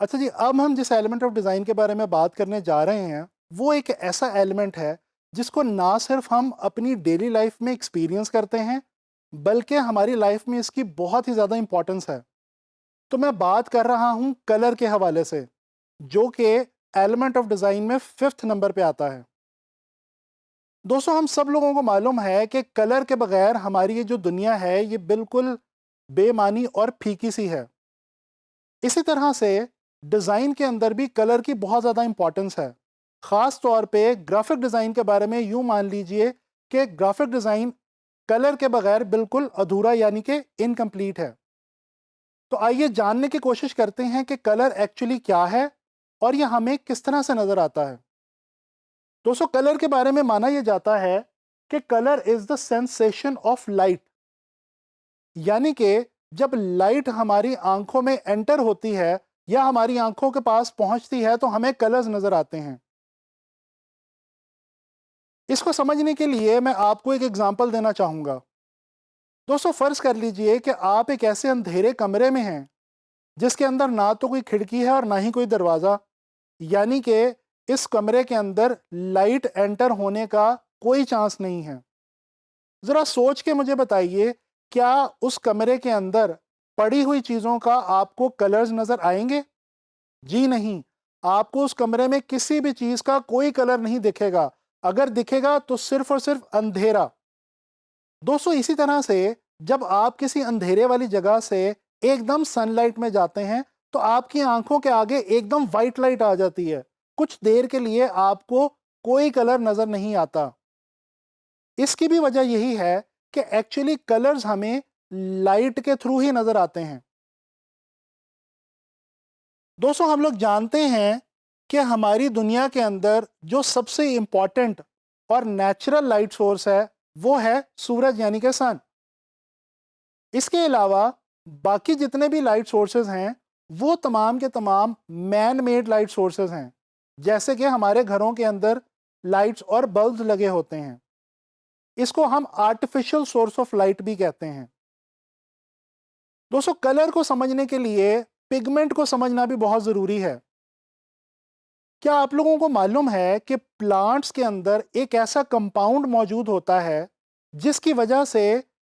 अच्छा जी, अब हम जिस एलिमेंट ऑफ डिज़ाइन के बारे में बात करने जा रहे हैं, वो एक ऐसा एलिमेंट है जिसको ना सिर्फ हम अपनी डेली लाइफ में एक्सपीरियंस करते हैं, बल्कि हमारी लाइफ में इसकी बहुत ही ज़्यादा इंपॉर्टेंस है। तो मैं बात कर रहा हूँ कलर के हवाले से, जो कि एलिमेंट ऑफ डिज़ाइन में 5th नंबर पे आता है। दोस्तों, हम सब लोगों को मालूम है कि कलर के बगैर हमारी ये जो दुनिया है, ये बिल्कुल बेमानी और फीकी सी है। इसी तरह से डिज़ाइन के अंदर भी कलर की बहुत ज़्यादा इंपॉर्टेंस है। ख़ास तौर पे ग्राफिक डिज़ाइन के बारे में यूँ मान लीजिए कि ग्राफिक डिज़ाइन कलर के बगैर बिल्कुल अधूरा यानी कि इनकम्प्लीट है। तो आइए जानने की कोशिश करते हैं कि कलर एक्चुअली क्या है और ये हमें किस तरह से नज़र आता है। दोस्तों, कलर के बारे में माना यह जाता है कि colour is the sensation of light, यानी कि जब लाइट हमारी आंखों में एंटर होती है या हमारी आंखों के पास पहुंचती है तो हमें कलर्स नजर आते हैं। इसको समझने के लिए मैं आपको एक एग्जांपल देना चाहूंगा। दोस्तों, फर्ज कर लीजिए कि आप एक ऐसे अंधेरे कमरे में हैं जिसके अंदर ना तो कोई खिड़की है और ना ही कोई दरवाज़ा, यानी कि इस कमरे के अंदर लाइट एंटर होने का कोई चांस नहीं है। ज़रा सोच के मुझे बताइए, क्या उस कमरे के अंदर पड़ी हुई चीज़ों का आपको कलर्स नज़र आएंगे? जी नहीं, आपको उस कमरे में किसी भी चीज़ का कोई कलर नहीं दिखेगा। अगर दिखेगा तो सिर्फ़ और सिर्फ़ अंधेरा। दोस्तों, इसी तरह से जब आप किसी अंधेरे वाली जगह से एकदम सनलाइट में जाते हैं, तो आपकी आंखों के आगे एकदम वाइट लाइट आ जाती है। कुछ देर के लिए आपको कोई कलर नज़र नहीं आता। इसकी भी वजह यही है कि एक्चुअली कलर्स हमें लाइट के थ्रू ही नज़र आते हैं। दोस्तों, हम लोग जानते हैं कि हमारी दुनिया के अंदर जो सबसे इम्पॉर्टेंट और नेचुरल लाइट सोर्स है, वो है सूरज यानी कि सन। इसके अलावा बाकी जितने भी लाइट सोर्सेज हैं, वो तमाम के तमाम मैन मेड लाइट सोर्सेज हैं। जैसे कि हमारे घरों के अंदर लाइट्स और बल्ब्स लगे होते हैं। इसको हम आर्टिफिशियल सोर्स ऑफ लाइट भी कहते हैं। दोस्तों, कलर को समझने के लिए पिगमेंट को समझना भी बहुत ज़रूरी है। क्या आप लोगों को मालूम है कि प्लांट्स के अंदर एक ऐसा कंपाउंड मौजूद होता है जिसकी वजह से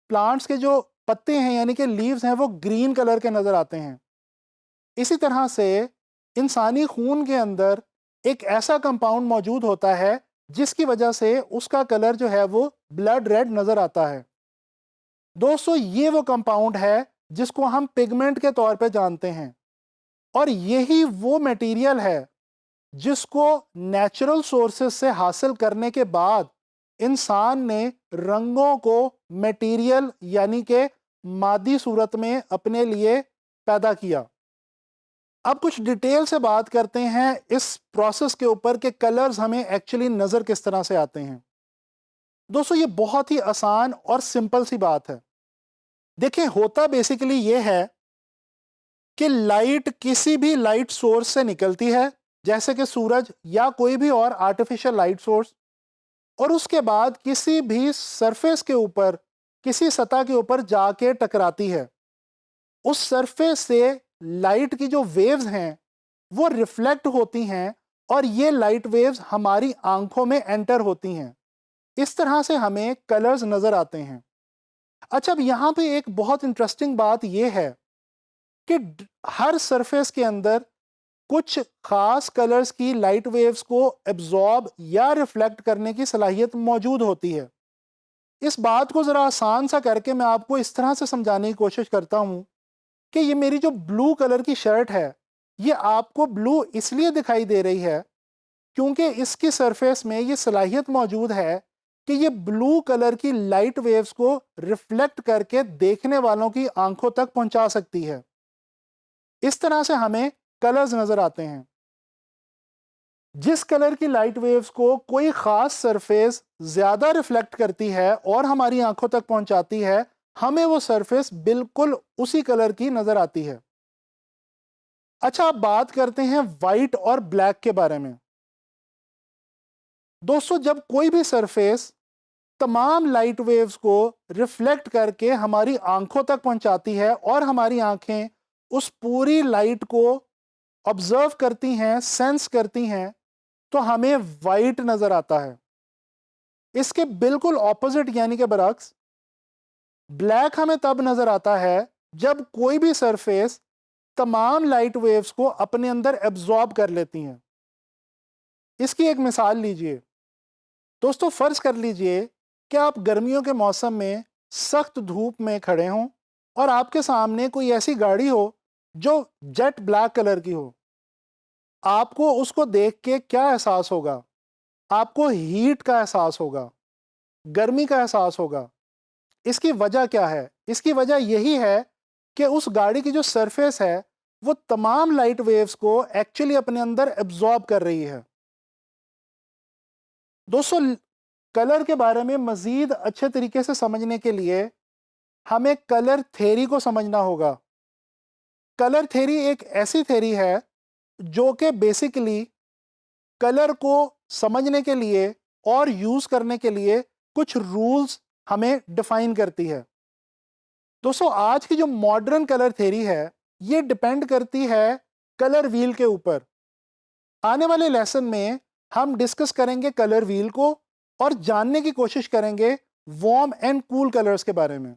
प्लांट्स के जो पत्ते हैं यानी कि लीव्स हैं, वो ग्रीन कलर के नज़र आते हैं। इसी तरह से इंसानी खून के अंदर एक ऐसा कंपाउंड मौजूद होता है जिसकी वजह से उसका कलर जो है वो ब्लड रेड नज़र आता है। दोस्तों, ये वो कंपाउंड है जिसको हम पिगमेंट के तौर पे जानते हैं, और यही वो मटेरियल है जिसको नेचुरल सोर्सेस से हासिल करने के बाद इंसान ने रंगों को मटेरियल यानी कि मादी सूरत में अपने लिए पैदा किया। अब कुछ डिटेल से बात करते हैं इस प्रोसेस के ऊपर कि कलर्स हमें एक्चुअली नज़र किस तरह से आते हैं। दोस्तों, ये बहुत ही आसान और सिंपल सी बात है। देखें, होता बेसिकली ये है कि लाइट किसी भी लाइट सोर्स से निकलती है, जैसे कि सूरज या कोई भी और आर्टिफिशियल लाइट सोर्स, और उसके बाद किसी भी सरफेस के ऊपर, किसी सतह के ऊपर जाके टकराती है। उस सरफेस से लाइट की जो वेव्स हैं वो रिफ्लेक्ट होती हैं, और ये लाइट वेव्स हमारी आंखों में एंटर होती हैं। इस तरह से हमें कलर्स नज़र आते हैं। अच्छा, अब यहाँ पे एक बहुत इंटरेस्टिंग बात यह है कि हर सरफेस के अंदर कुछ खास कलर्स की लाइट वेव्स को एब्जॉर्ब या रिफ्लेक्ट करने की सलाहियत मौजूद होती है। इस बात को ज़रा आसान सा करके मैं आपको इस तरह से समझाने की कोशिश करता हूँ कि ये मेरी जो ब्लू कलर की शर्ट है, ये आपको ब्लू इसलिए दिखाई दे रही है क्योंकि इसकी सरफेस में ये सलाहियत मौजूद है कि ये ब्लू कलर की लाइट वेव्स को रिफ्लेक्ट करके देखने वालों की आंखों तक पहुंचा सकती है। इस तरह से हमें कलर्स नज़र आते हैं। जिस कलर की लाइट वेव्स को कोई ख़ास सरफेस ज़्यादा रिफ्लेक्ट करती है और हमारी आंखों तक पहुंचाती है, हमें वो सरफेस बिल्कुल उसी कलर की नज़र आती है। अच्छा, अब बात करते हैं वाइट और ब्लैक के बारे में। दोस्तों, जब कोई भी सरफेस तमाम लाइट वेव्स को रिफ्लेक्ट करके हमारी आंखों तक पहुंचाती है और हमारी आंखें उस पूरी लाइट को ऑब्जर्व करती हैं, सेंस करती हैं, तो हमें वाइट नजर आता है। इसके बिल्कुल ऑपोजिट यानी कि बरअक्स, ब्लैक हमें तब नजर आता है जब कोई भी सरफेस तमाम लाइट वेव्स को अपने अंदर एब्जॉर्ब कर लेती हैं। इसकी एक मिसाल लीजिए दोस्तों, फर्ज कर लीजिए कि आप गर्मियों के मौसम में सख्त धूप में खड़े हों और आपके सामने कोई ऐसी गाड़ी हो जो जेट ब्लैक कलर की हो। आपको उसको देख के क्या एहसास होगा? आपको हीट का एहसास होगा, गर्मी का एहसास होगा। इसकी वजह क्या है? इसकी वजह यही है कि उस गाड़ी की जो सरफेस है वो तमाम लाइट वेव्स को एक्चुअली अपने अंदर एब्जॉर्ब कर रही है। दोस्तों, कलर के बारे में मजीद अच्छे तरीके से समझने के लिए हमें कलर थ्योरी को समझना होगा। कलर थ्योरी एक ऐसी थ्योरी है जो कि बेसिकली कलर को समझने के लिए और यूज करने के लिए कुछ रूल्स हमें डिफाइन करती है। दोस्तों, आज की जो मॉडर्न कलर थ्योरी है ये डिपेंड करती है कलर व्हील के ऊपर। आने वाले लेसन में हम डिस्कस करेंगे कलर व्हील को और जानने की कोशिश करेंगे वार्म एंड कूल कलर्स के बारे में।